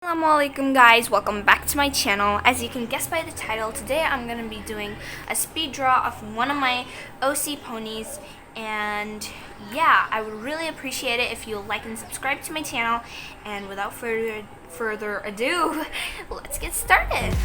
Assalamualaikum guys, welcome back to my channel. As you can guess by the title, today I'm going to be doing a speed draw of one of my OC ponies, and yeah, I would really appreciate it if you like and subscribe to my channel. And without further ado, let's get started.